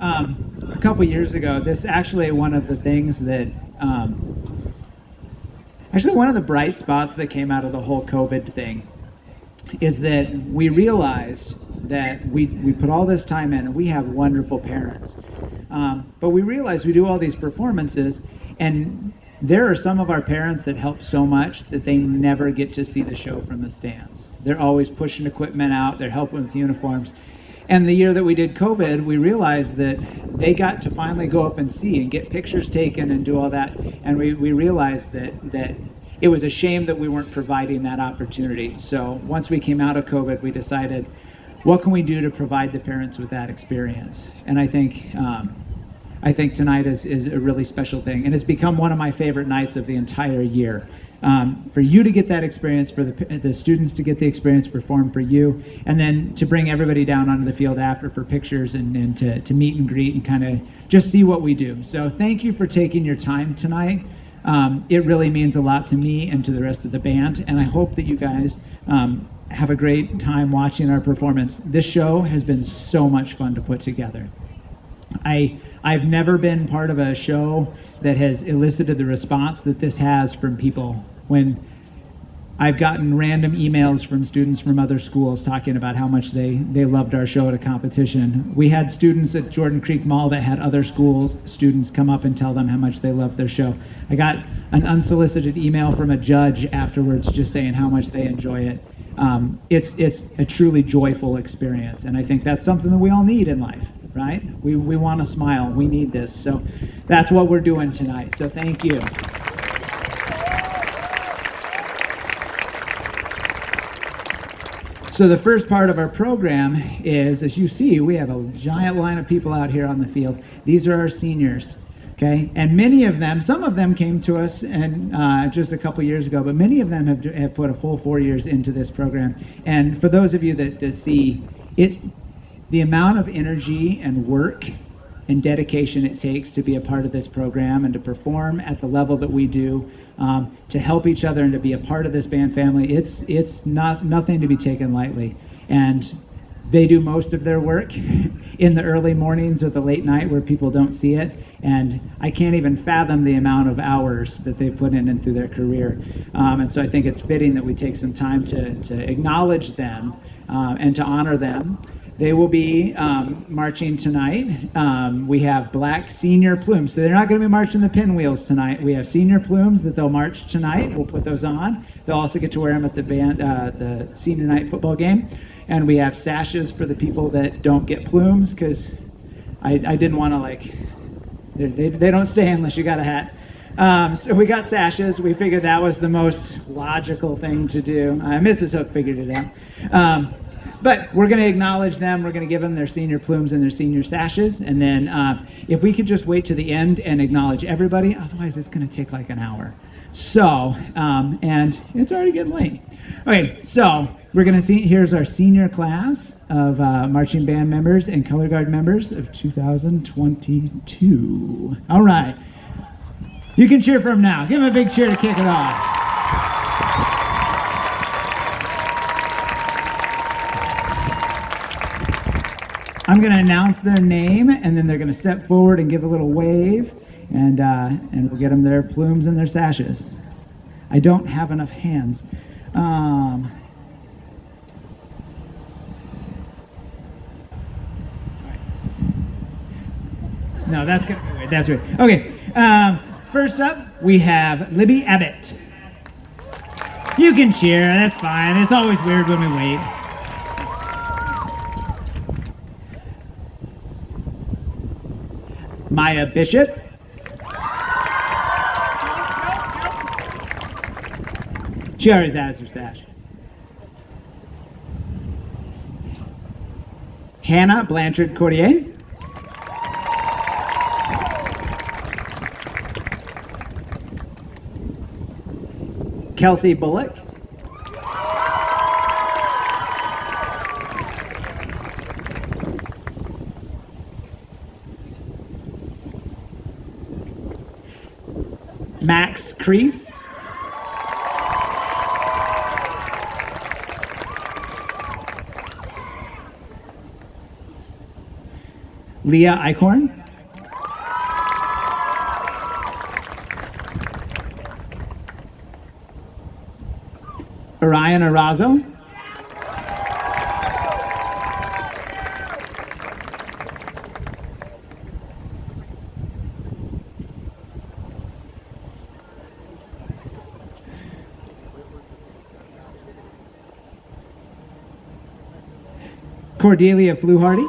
A couple years ago, this actually one of the things that, actually one of the bright spots that came out of the whole COVID thing is that we realized that we put all this time in and we have wonderful parents. But we realized we do all these performances and there are some of our parents that help so much that they never get to see the show from the stands. They're always pushing equipment out, they're helping with uniforms. And the year that we did COVID, we realized that they got to finally go up and see and get pictures taken and do all that. And we realized that it was a shame that we weren't providing that opportunity. So once we came out of COVID, we decided, what can we do to provide the parents with that experience? And I think tonight is a really special thing, and it's become one of my favorite nights of the entire year. For you to get that experience, for the students to get the experience performed for you, and then to bring everybody down onto the field after for pictures and to meet and greet and kind of just see what we do. So thank you for taking your time tonight. It really means a lot to me and to the rest of the band, and I hope that you guys have a great time watching our performance. This show has been so much fun to put together. I've never been part of a show that has elicited the response that this has from people. When I've gotten random emails from students from other schools talking about how much they loved our show at a competition. We had students at Jordan Creek Mall that had other schools students come up and tell them how much they loved their show. I got an unsolicited email from a judge afterwards just saying how much they enjoy it. It's a truly joyful experience, and I think that's something that we all need in life, right? We want to smile. We need this. So that's what we're doing tonight. So thank you. So the first part of our program is, as you see, we have a giant line of people out here on the field. These are our seniors. Okay, and many of them, some of them came to us and just a couple years ago, but many of them have put a full 4 years into this program. And for those of you that see it, the amount of energy and work and dedication it takes to be a part of this program and to perform at the level that we do, to help each other and to be a part of this band family, it's nothing to be taken lightly. And they do most of their work in the early mornings or the late night where people don't see it. And I can't even fathom the amount of hours that they put in and through their career. And so I think it's fitting that we take some time to acknowledge them and to honor them. They will be marching tonight. We have black senior plumes. So they're not going to be marching the pinwheels tonight. We have senior plumes that they'll march tonight. We'll put those on. They'll also get to wear them at the senior night football game. And we have sashes for the people that don't get plumes, because I didn't want to they don't stay unless you got a hat. So we got sashes. We figured that was the most logical thing to do. Mrs. Hook figured it out. But we're going to acknowledge them. We're going to give them their senior plumes and their senior sashes. And then if we could just wait to the end and acknowledge everybody, otherwise it's going to take like an hour. So, and it's already getting late. Okay, so we're going to see, here's our senior class of marching band members and color guard members of 2022. All right. You can cheer for them now. Give them a big cheer to kick it off. I'm going to announce their name, and then they're going to step forward and give a little wave, and we'll get them their plumes and their sashes. I don't have enough hands. No, that's good. That's right. Okay. First up, we have Libby Abbott. You can cheer. That's fine. It's always weird when we wait. Maya Bishop. She always has her sash. Hannah Blanchard Cordier. Kelsey Bullock. Max Crease. Leah Eichhorn. Orion Arazo. Cordelia Fluharty.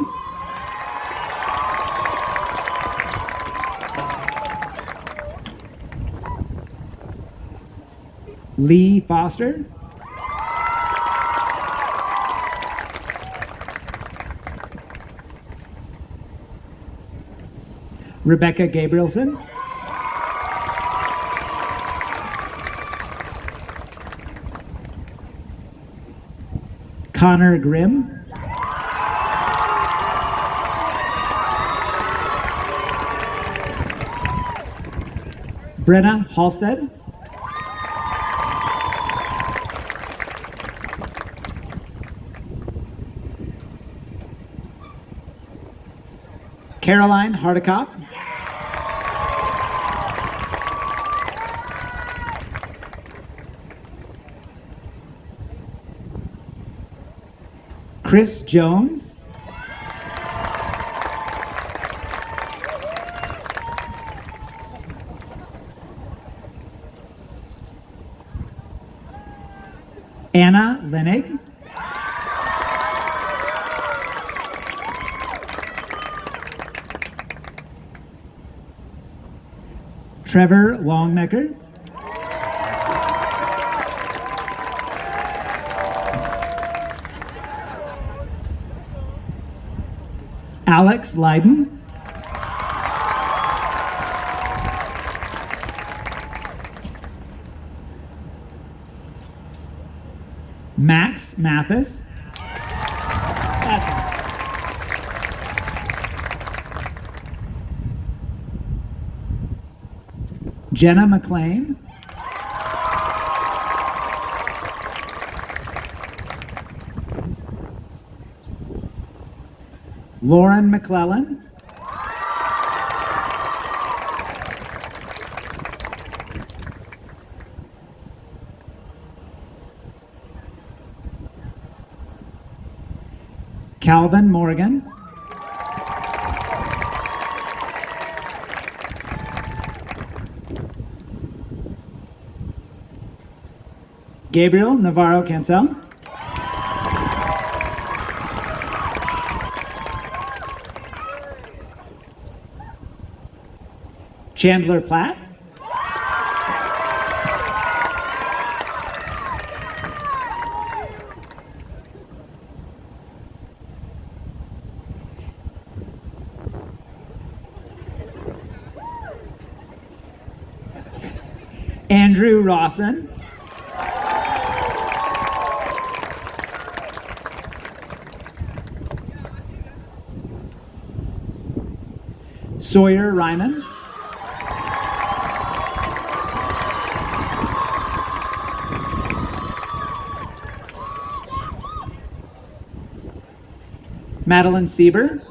Lee Foster. Rebecca Gabrielson. Connor Grimm. Brenna Halstead. Caroline Hardikoff. Chris Jones. Anna Lenig. Trevor Longnecker. Alex Leiden. Max Mathis. Jenna McLean. Lauren McClellan. Calvin Morgan. Gabriel Navarro Cancel. Chandler Platt. Andrew Rawson. Sawyer Ryman. Madeline Sieber.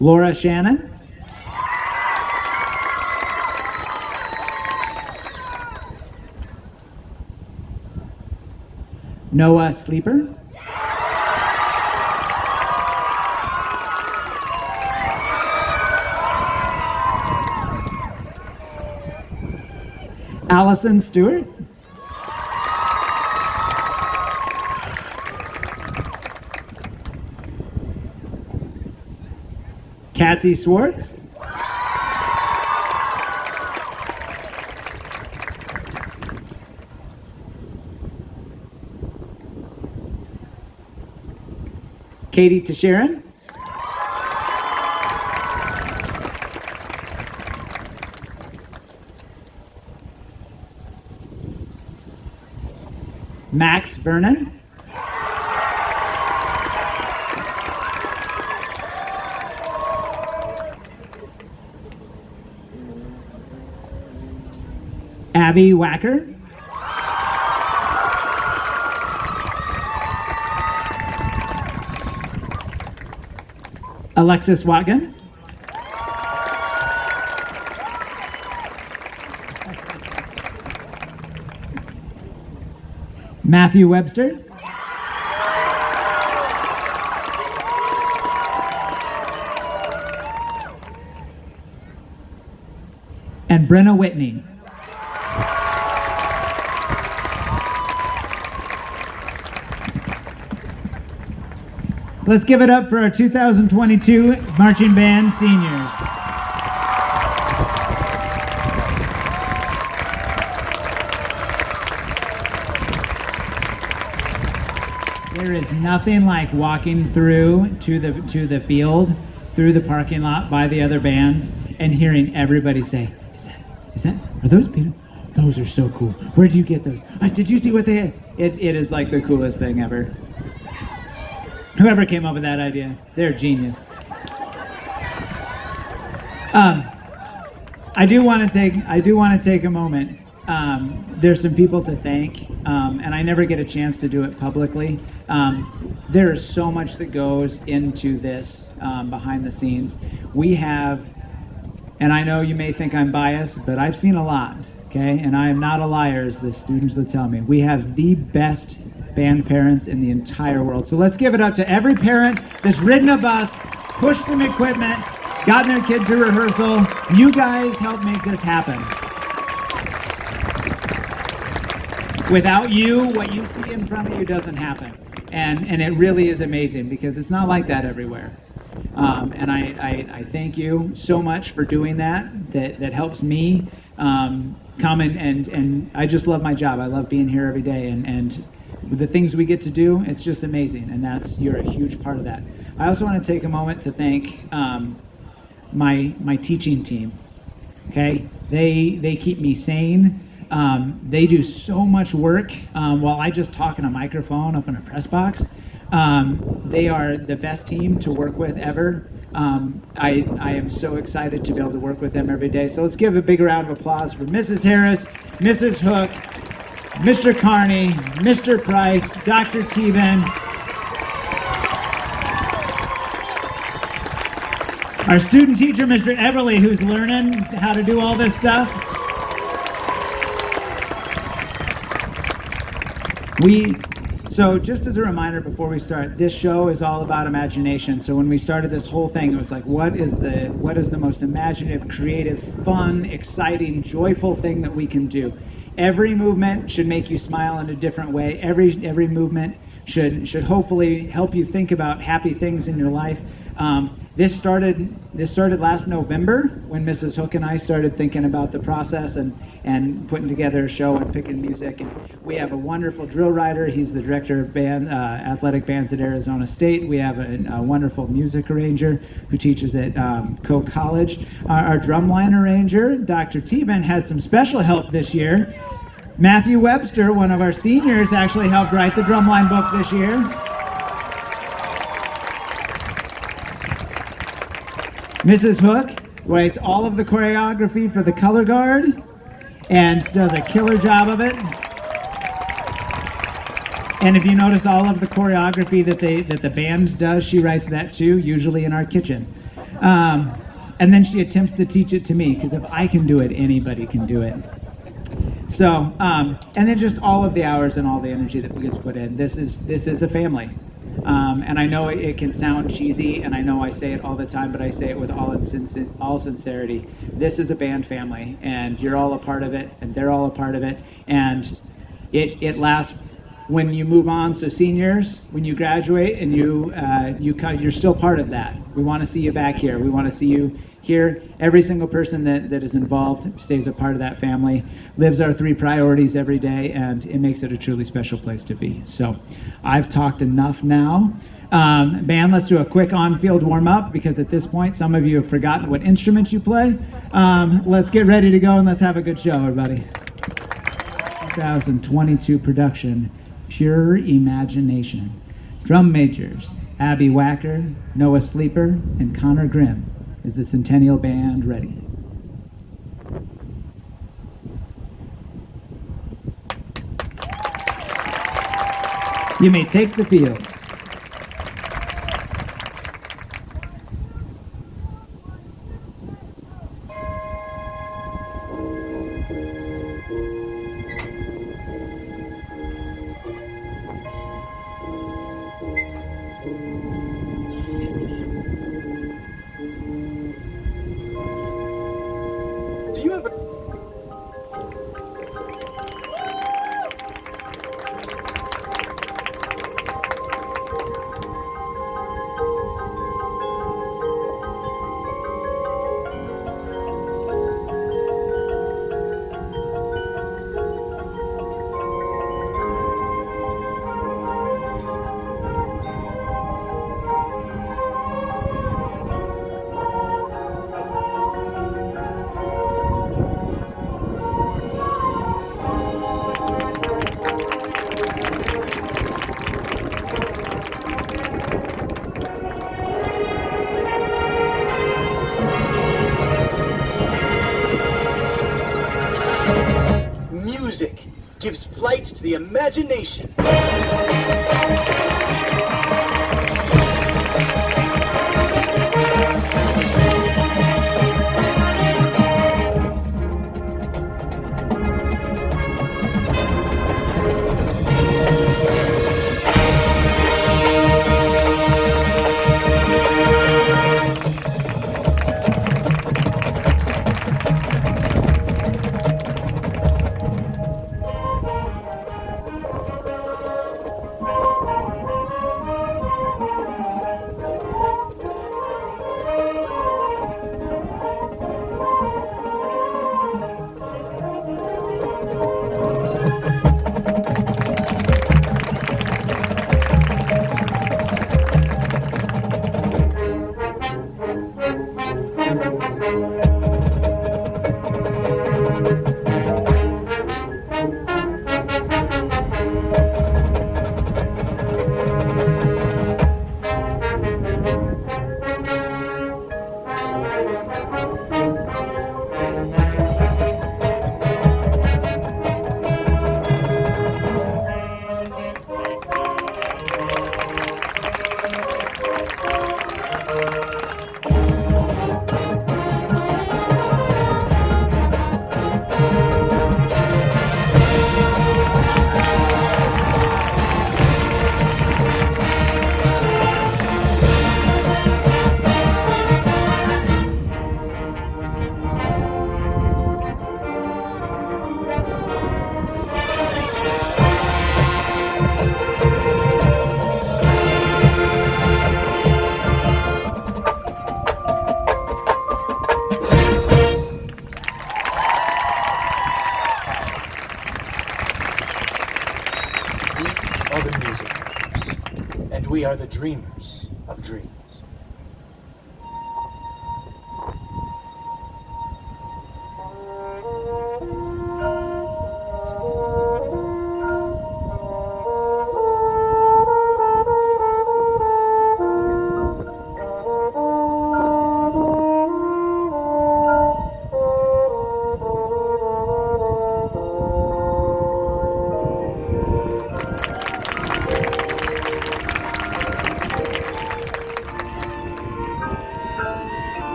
Laura Shannon. Noah Sleeper. Allison Stewart. Cassie Swartz. Katie Tesharon. Max Vernon. Abby Wacker. Alexis Watkin. Matthew Webster. And Brenna Whitney. Let's give it up for our 2022 marching band seniors. There is nothing like walking through to the field, through the parking lot by the other bands, and hearing everybody say, are those Peter? Those are so cool. Where'd you get those? Did you see what they had? It is like the coolest thing ever. Whoever came up with that idea, they're genius. I do want to take a moment. There's some people to thank, and I never get a chance to do it publicly. There is so much that goes into this behind the scenes. We have, and I know you may think I'm biased, but I've seen a lot, okay? And I am not a liar, as the students will tell me. We have the best band parents in the entire world. So let's give it up to every parent that's ridden a bus, pushed some equipment, gotten their kid to rehearsal. You guys helped make this happen. Without you, what you see in front of you doesn't happen. And it really is amazing because it's not like that everywhere. And I thank you so much for doing that. That helps me come and I just love my job. I love being here every day and the things we get to do, it's just amazing, and you're a huge part of that. I also want to take a moment to thank my teaching team. Okay, they keep me sane. They do so much work while I just talk in a microphone up in a press box. They are the best team to work with ever. I am so excited to be able to work with them every day. So let's give a big round of applause for Mrs. Harris, Mrs. Hook, Mr. Carney, Mr. Price, Dr. Teven, our student teacher, Mr. Everly, who's learning how to do all this stuff. So just as a reminder before we start, this show is all about imagination. So when we started this whole thing, it was like, what is the most imaginative, creative, fun, exciting, joyful thing that we can do? Every movement should make you smile in a different way. Every movement should hopefully help you think about happy things in your life. This started last November when Mrs. Hook and I started thinking about the process and putting together a show and picking music. And we have a wonderful drill writer. He's the director of athletic bands at Arizona State. We have a wonderful music arranger who teaches at Coe College. Our drumline arranger, Dr. Teven, had some special help this year. Matthew Webster, one of our seniors, actually helped write the drumline book this year. Mrs. Hook writes all of the choreography for the color guard and does a killer job of it. And if you notice all of the choreography that the band does, she writes that too, usually in our kitchen. And then she attempts to teach it to me, because if I can do it, anybody can do it. So, and then just all of the hours and all the energy that gets put in. This is a family. And I know it can sound cheesy, and I know I say it all the time, but I say it with all sincerity. This is a band family, and you're all a part of it, and they're all a part of it, and it lasts when you move on. So seniors, when you graduate and you're still part of that. We want to see you back here. We want to see you here. Every single person that is involved stays a part of that family, lives our 3 priorities every day, and it makes it a truly special place to be. So I've talked enough now. Band, let's do a quick on-field warm-up, because at this point some of you have forgotten what instruments you play. Let's get ready to go, and let's have a good show, everybody. 2022 production, Pure Imagination. Drum majors, Abby Wacker, Noah Sleeper, and Connor Grimm. Is the Centennial Band ready? You may take the field. towards the imagination. Are the music makers, and we are the dreamers of dreams.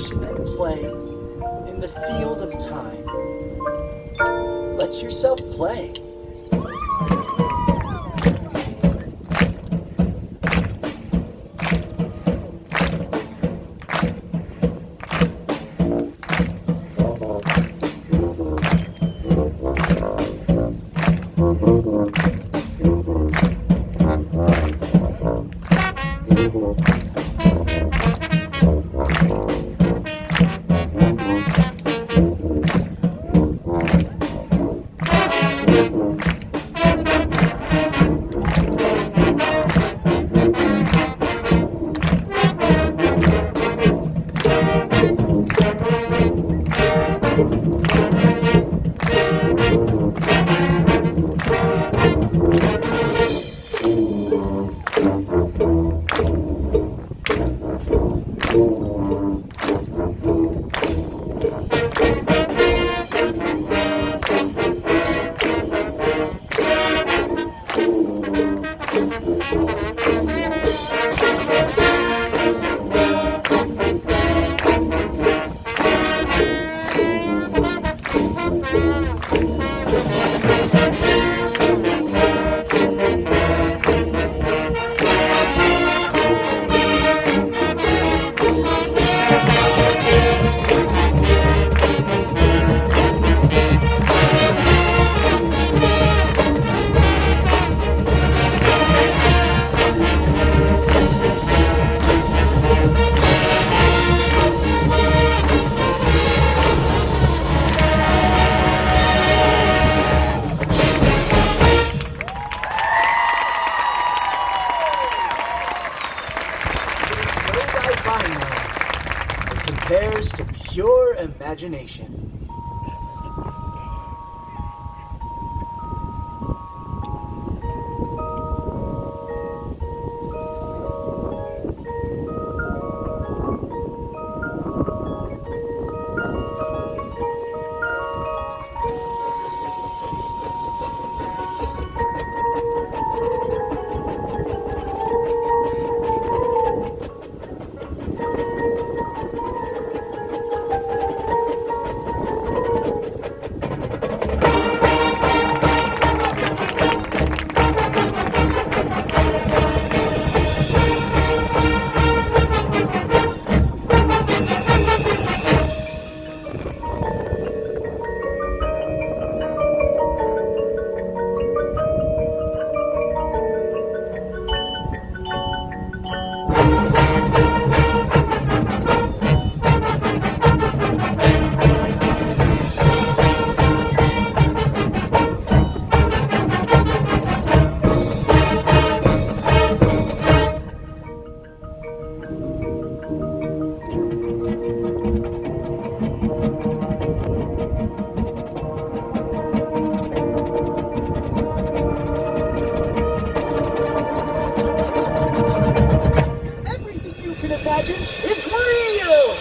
And play in the field of time. Let yourself play. compares to pure imagination. Everything you can imagine is real!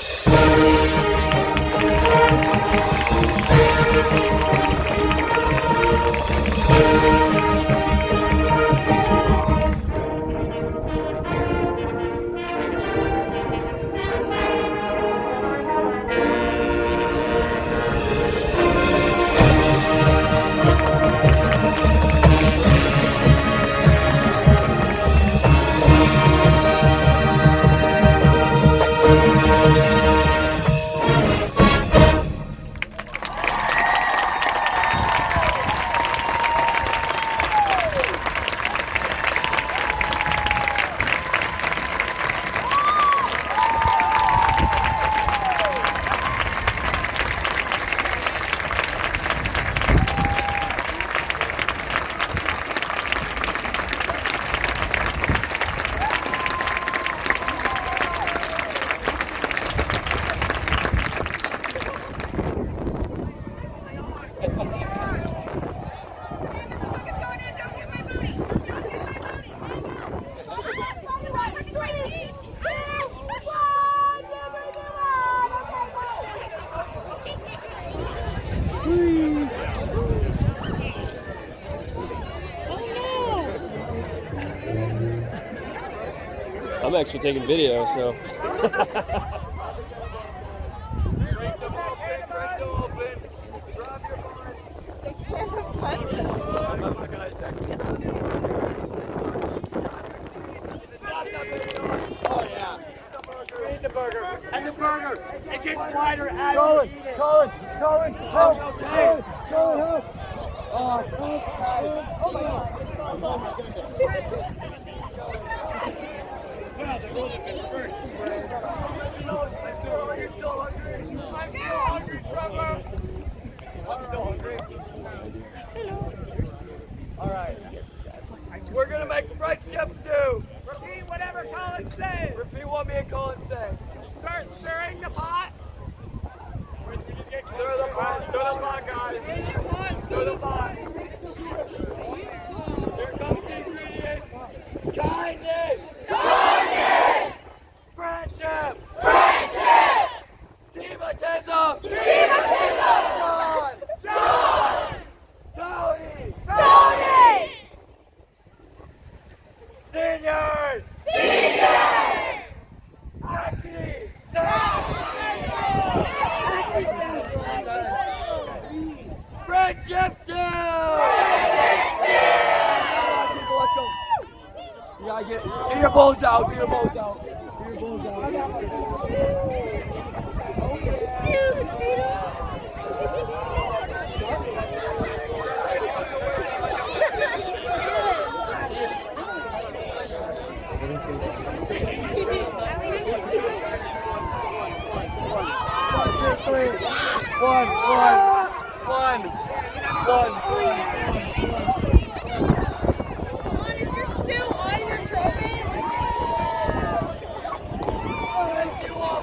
I'm actually taking video, so. And the burger, it gets wider as you eat it. Colin, help! Colin, help! Oh my Alright. We're gonna make friendship stew. Repeat whatever Colin says. Repeat what me and Colin say. Start stirring the pot. Stir the pot, guys. Stir the pot. Here comes the ingredients. Kindness. Kindness. Friendship. Friendship. Teamatism. Teamatism. John. Tony. Tony. Seniors. Seniors. Ankeny. Friendship stew! Let's go. You gotta get your bowls out, get your bowls out. Get your bowls out. Stew potato! One. Is your stew on your trophy? Thank you all.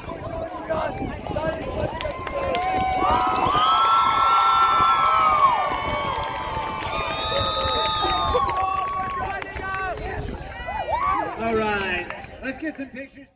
All right. Let's get some pictures.